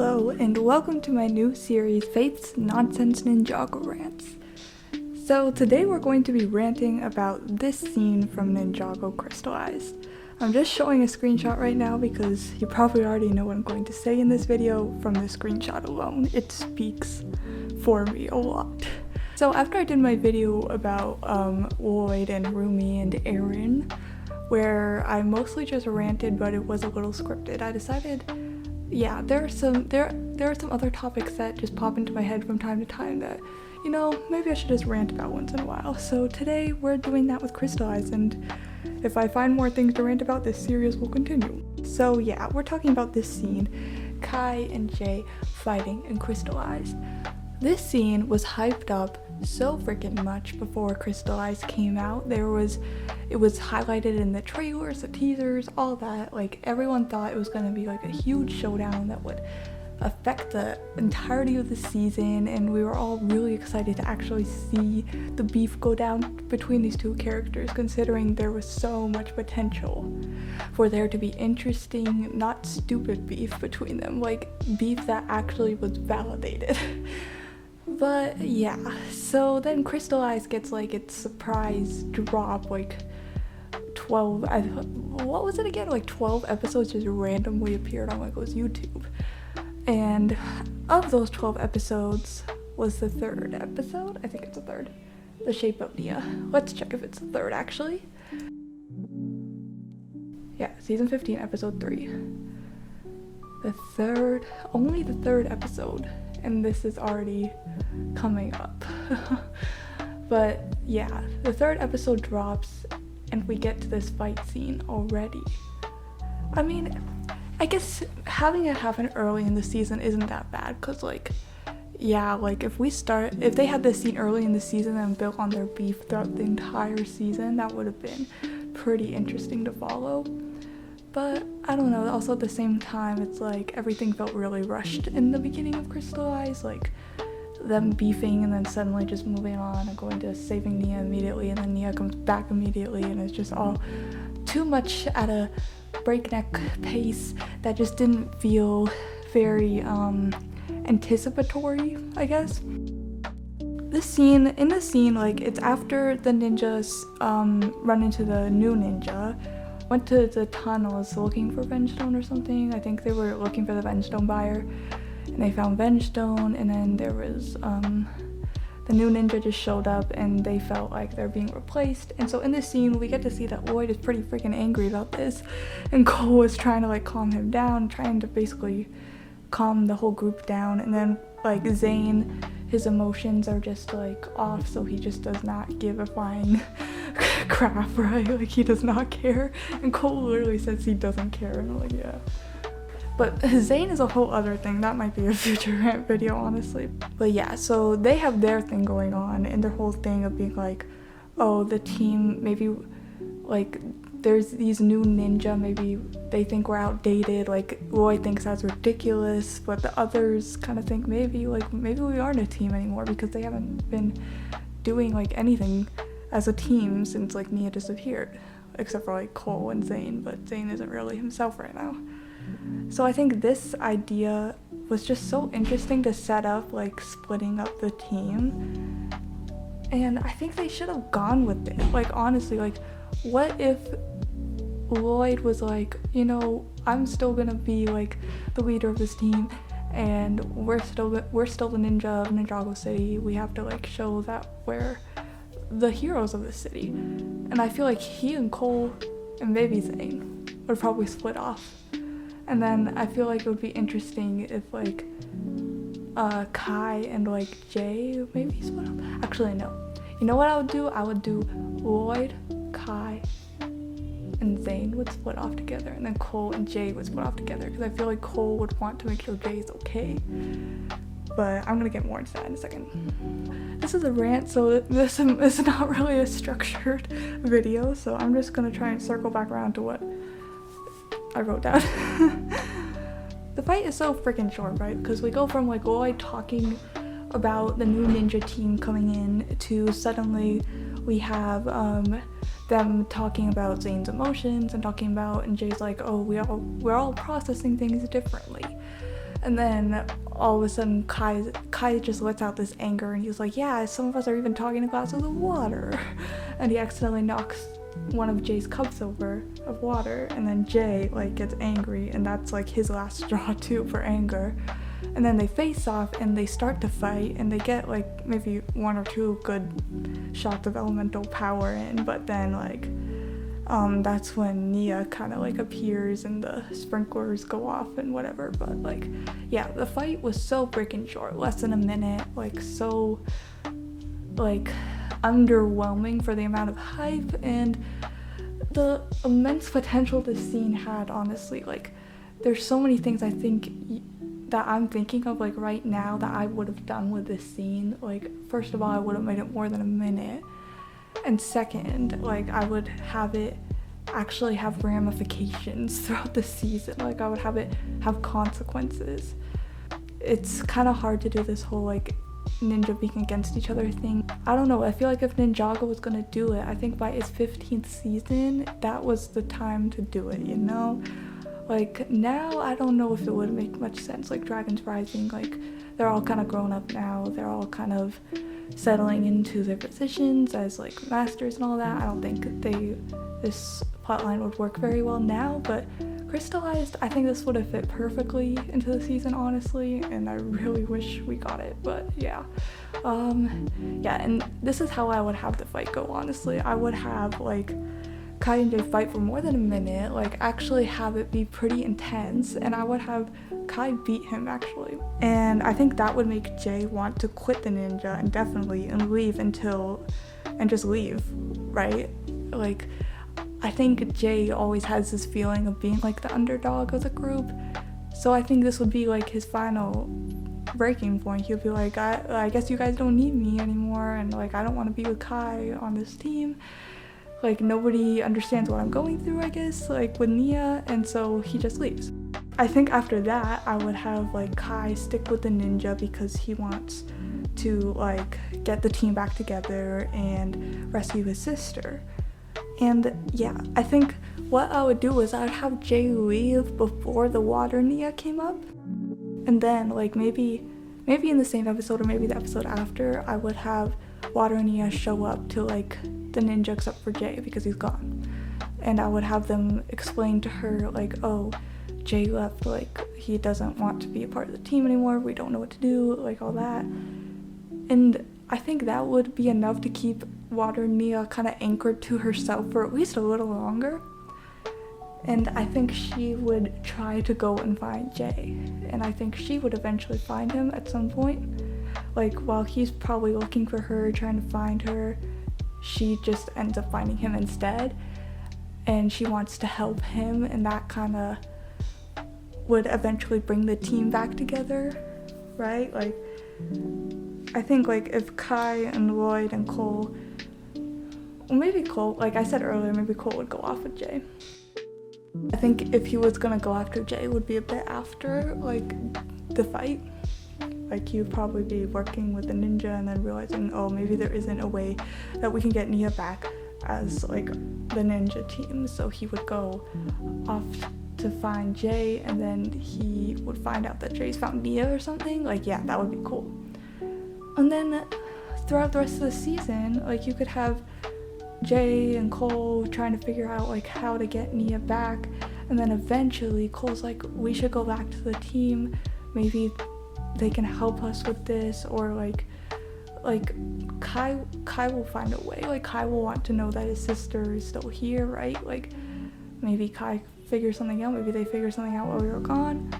Hello and welcome to my new series, Faith's Nonsense Ninjago Rants. So today we're going to be ranting about this scene from Ninjago Crystallized. I'm just showing a screenshot right now because you probably already know what I'm going to say in this video from the screenshot alone. It speaks for me a lot. So after I did my video about Lloyd and Rumi and Aaron, where I mostly just ranted but it was a little scripted, I decided yeah, there are some other topics that just pop into my head from time to time that, you know, maybe I should just rant about once in a while. So today we're doing that with Crystallized, and if I find more things to rant about, this series will continue. So yeah, we're talking about this scene, Kai and Jay fighting in Crystallized. This scene was hyped up so freaking much before Crystallized came out. It was highlighted in the trailers, the teasers, all that. Like, everyone thought it was going to be like a huge showdown that would affect the entirety of the season, and we were all really excited to actually see the beef go down between these two characters, considering there was so much potential for there to be interesting, not stupid beef between them, like beef that actually was validated. But yeah, so then Crystallized gets like its surprise drop, like 12, what was it again? Like 12 episodes just randomly appeared on Michael's YouTube. And of those 12 episodes was the third episode. I think it's the third. The Shape of Nia. Let's check if it's the third actually. Yeah, season 15, episode 3. Only the third episode. And this is already coming up. But yeah, the third episode drops and we get to this fight scene already. I mean, I guess having it happen early in the season isn't that bad, because like, yeah, like if they had this scene early in the season and built on their beef throughout the entire season, that would have been pretty interesting to follow. But I don't know, also at the same time, it's like everything felt really rushed in the beginning of Crystallized, like them beefing and then suddenly just moving on and going to saving Nia immediately, and then Nia comes back immediately, and it's just all too much at a breakneck pace that just didn't feel very anticipatory, I guess. In the scene, like, it's after the ninjas run into the new ninja, went to the tunnels looking for Vengestone or something. I think they were looking for the Vengestone buyer, and they found Vengestone, and then there was the new ninja just showed up and they felt like they're being replaced. And so in this scene we get to see that Lloyd is pretty freaking angry about this, and Cole is trying to like calm him down, trying to basically calm the whole group down. And then like Zane, his emotions are just like off, so he just does not give a flying crap, right? Like, he does not care, and Cole literally says he doesn't care, and I'm like, yeah. But Zane is a whole other thing. That might be a future rant video, honestly. But yeah, so they have their thing going on, and their whole thing of being like, oh, the team, maybe like there's these new ninja, maybe they think we're outdated, like Lloyd thinks that's ridiculous, but the others kind of think maybe we aren't a team anymore, because they haven't been doing like anything as a team since like Nia disappeared, except for like Cole and Zane, but Zane isn't really himself right now. So I think this idea was just so interesting to set up, like splitting up the team, and I think they should have gone with it. Like, honestly, like, what if Lloyd was like, you know, I'm still gonna be like the leader of this team, and we're still the ninja of Ninjago City. We have to like show that we're the heroes of the city. And I feel like he and Cole and maybe Zane would probably split off. And then I feel like it would be interesting if like Kai and like Jay maybe split up. Actually, no. You know what I would do? I would do Lloyd, Kai, and Zane would split off together, and then Cole and Jay would split off together, because I feel like Cole would want to make sure Jay is okay. But I'm gonna get more into that in a second. This is a rant, so this is not really a structured video, so I'm just gonna try and circle back around to what I wrote down. The fight is so freaking short, right? Because we go from like Lloyd talking about the new ninja team coming in to suddenly we have them talking about Zane's emotions and talking about, and Jay's like, oh, we're all processing things differently. And then all of a sudden Kai just lets out this anger and he's like, yeah, some of us are even talking in glasses of water. And he accidentally knocks one of Jay's cups over of water, and then Jay like gets angry, and that's like his last straw too for anger. And then they face off and they start to fight, and they get like maybe 1 or 2 good shots of elemental power in, but then like that's when Nia kind of like appears and the sprinklers go off and whatever. But like, yeah, the fight was so freaking short, less than a minute, like so like underwhelming for the amount of hype and the immense potential this scene had. Honestly, like there's so many things I think that I'm thinking of like right now that I would have done with this scene. Like, first of all, I would have made it more than a minute, and second, like I would have it actually have ramifications throughout the season. Like I would have it have consequences. It's kind of hard to do this whole like ninja being against each other thing. I don't know, I feel like if Ninjago was gonna do it, I think by its 15th season, that was the time to do it, you know? Like now, I don't know if it would make much sense. Like Dragon's Rising, like they're all kind of grown up now, they're all kind of settling into their positions as like masters and all that. I don't think this plotline would work very well now, but Crystallized, I think this would have fit perfectly into the season, honestly, and I really wish we got it. But yeah, yeah, and this is how I would have the fight go. Honestly, I would have like Kai and Jay fight for more than a minute, like actually have it be pretty intense, and I would have Kai beat him actually. And I think that would make Jay want to quit the ninja and leave and just leave, right? Like, I think Jay always has this feeling of being like the underdog of the group, so I think this would be like his final breaking point. He'll be like, I guess you guys don't need me anymore, and like I don't want to be with Kai on this team. Like nobody understands what I'm going through, I guess, like with Nia, and so he just leaves. I think after that, I would have like Kai stick with the ninja because he wants to like get the team back together and rescue his sister. And yeah, I think what I would do is I would have Jay leave before the water Nia came up, and then like maybe in the same episode or maybe the episode after, I would have water Nia show up to like the ninja except for Jay because he's gone, and I would have them explain to her like, oh, Jay left, like he doesn't want to be a part of the team anymore, we don't know what to do, like all that. And I think that would be enough to keep Water Nia kind of anchored to herself for at least a little longer. And I think she would try to go and find Jay, and I think she would eventually find him at some point. Like while he's probably looking for her, trying to find her, she just ends up finding him instead, and she wants to help him, and that kind of would eventually bring the team back together, right? Like I think like if Kai and Lloyd and Cole, well, maybe Cole, like I said earlier, maybe Cole would go off with Jay. I think if he was gonna go after Jay, it would be a bit after like the fight. Like he would probably be working with the ninja and then realizing, oh, maybe there isn't a way that we can get Nia back as like the ninja team. So he would go off to find Jay, and then he would find out that Jay's found Nia or something. Like yeah, that would be cool. And then throughout the rest of the season, like you could have Jay and Cole trying to figure out like how to get Nia back, and then eventually Cole's like, we should go back to the team, maybe they can help us with this, or like Kai will find a way. Like Kai will want to know that his sister is still here, right? Like maybe Kai figures something out, maybe they figure something out while we were gone,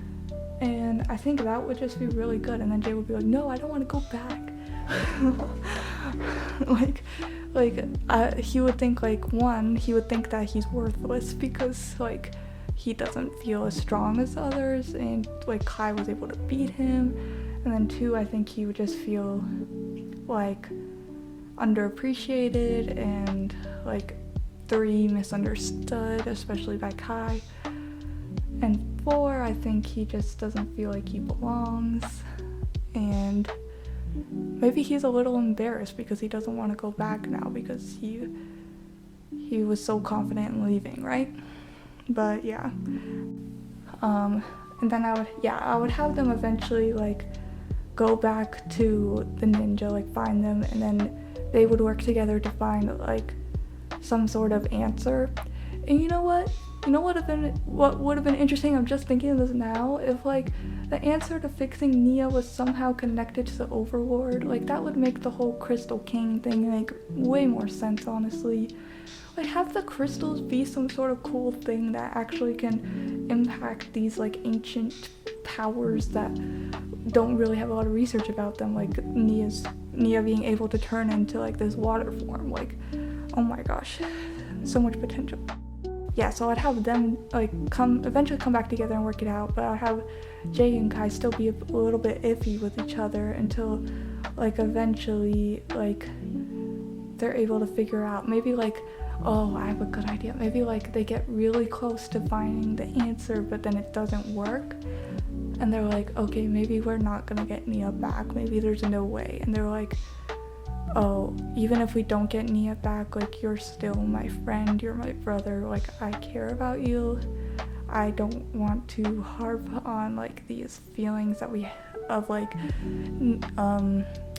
and I think that would just be really good. And then Jay would be like, no, I don't want to go back. He would think like, one, he would think that he's worthless because like he doesn't feel as strong as others, and like Kai was able to beat him. And then two, I think he would just feel like underappreciated, and like three, misunderstood, especially by Kai. And four, I think he just doesn't feel like he belongs, and maybe he's a little embarrassed because he doesn't want to go back now because he was so confident in leaving, right? But yeah. And then I would have them eventually like go back to the ninja, like find them, and then they would work together to find like some sort of answer. And you know what? What would have been interesting, I'm just thinking of this now, if like the answer to fixing Nia was somehow connected to the Overlord. Like that would make the whole Crystal King thing make way more sense, honestly. Like have the crystals be some sort of cool thing that actually can impact these like ancient powers that don't really have a lot of research about them, like Nia being able to turn into like this water form. Like, oh my gosh, so much potential. Yeah, so I'd have them like eventually come back together and work it out, but I'd have Jay and Kai still be a little bit iffy with each other until like eventually like they're able to figure out, maybe like, oh, I have a good idea, maybe like they get really close to finding the answer but then it doesn't work, and they're like, okay, maybe we're not gonna get Nia back, maybe there's no way, and they're like, oh, even if we don't get Nia back, like you're still my friend, you're my brother, like I care about you, I don't want to harp on like these feelings that we of like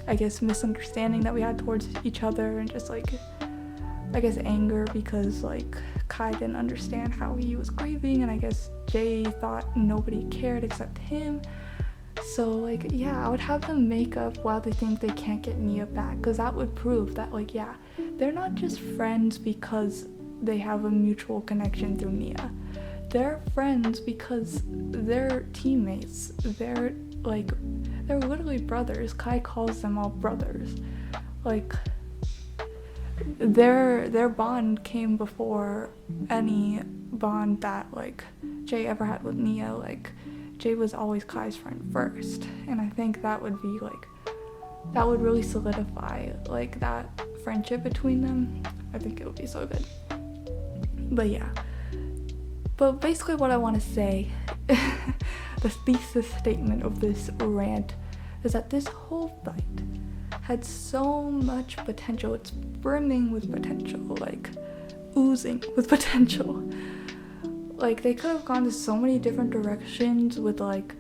I guess misunderstanding that we had towards each other, and just like I guess anger because like Kai didn't understand how he was grieving, and I guess Jay thought nobody cared except him. So like, yeah, I would have them make up while they think they can't get Nia back, because that would prove that like, yeah, they're not just friends because they have a mutual connection through Nia. They're friends because they're teammates. They're literally brothers. Kai calls them all brothers. Like their bond came before any bond that like Jay ever had with Nia. Like Jay was always Kai's friend first, and I think that would be like, that would really solidify like that friendship between them. I think it would be so good. But yeah, but basically what I want to say, the thesis statement of this rant, is that this whole fight had so much potential. It's brimming with potential, like oozing with potential. Like they could have gone to so many different directions with like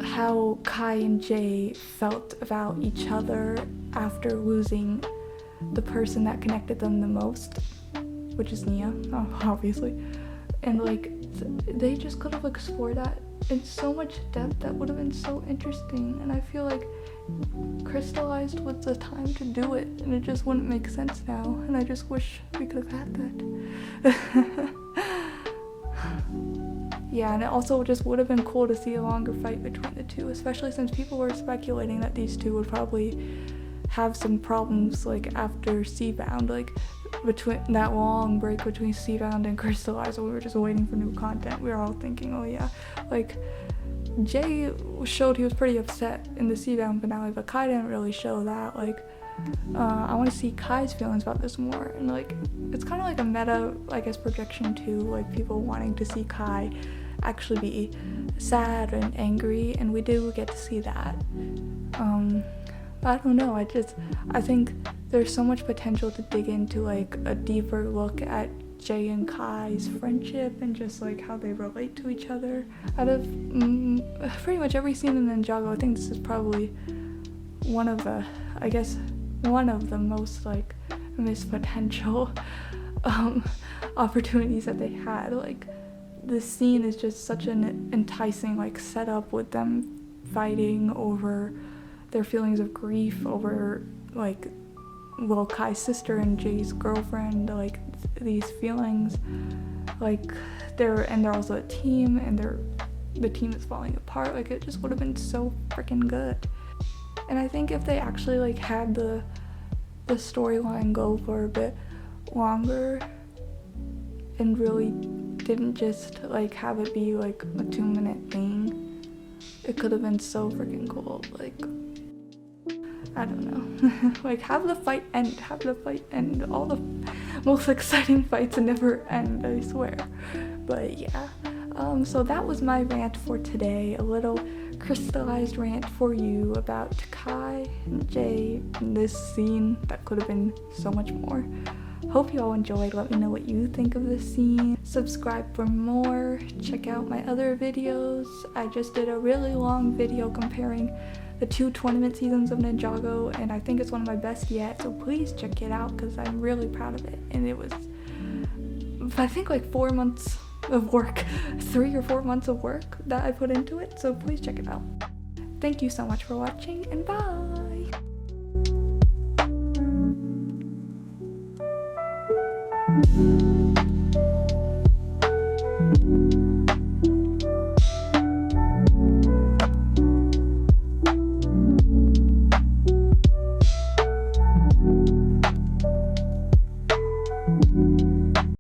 how Kai and Jay felt about each other after losing the person that connected them the most, which is Nia, obviously. And like they just could have explored that in so much depth that would have been so interesting, and I feel like crystallized with the time to do it, and it just wouldn't make sense now, and I just wish we could have had that. Yeah, and it also just would have been cool to see a longer fight between the two, especially since people were speculating that these two would probably have some problems like after Seabound, like between that long break between Seabound and Crystallized, we were just waiting for new content. We were all thinking, oh yeah, like Jay showed he was pretty upset in the Seabound finale, but Kai didn't really show that. Like I want to see Kai's feelings about this more, and like it's kind of like a meta, I guess, projection too, like people wanting to see Kai actually be sad and angry, and we do get to see that. I don't know, I think there's so much potential to dig into like a deeper look at Jay and Kai's friendship and just like how they relate to each other. Out of pretty much every scene in Ninjago, I think this is probably one of the most like missed potential opportunities that they had. Like this scene is just such an enticing like setup with them fighting over their feelings of grief over like Kai's sister and Jay's girlfriend, like these feelings, like they're also a team, and the team is falling apart. Like it just would have been so freaking good. And I think if they actually like had the storyline go for a bit longer and really didn't just like have it be like a 2-minute thing, it could have been so freaking cool. Like I don't know. Like have the fight end. All the most exciting fights never end, I swear. But yeah, so that was my rant for today. A little crystallized rant for you about Kai and Jay in this scene that could have been so much more. Hope you all enjoyed. Let me know what you think of this scene. Subscribe for more. Check out my other videos. I just did a really long video comparing the 2 tournament seasons of Ninjago, and I think it's one of my best yet, so please check it out because I'm really proud of it. And it was, I think, like 4 months of work, 3 or 4 months of work that I put into it, so please check it out. Thank you so much for watching, and bye!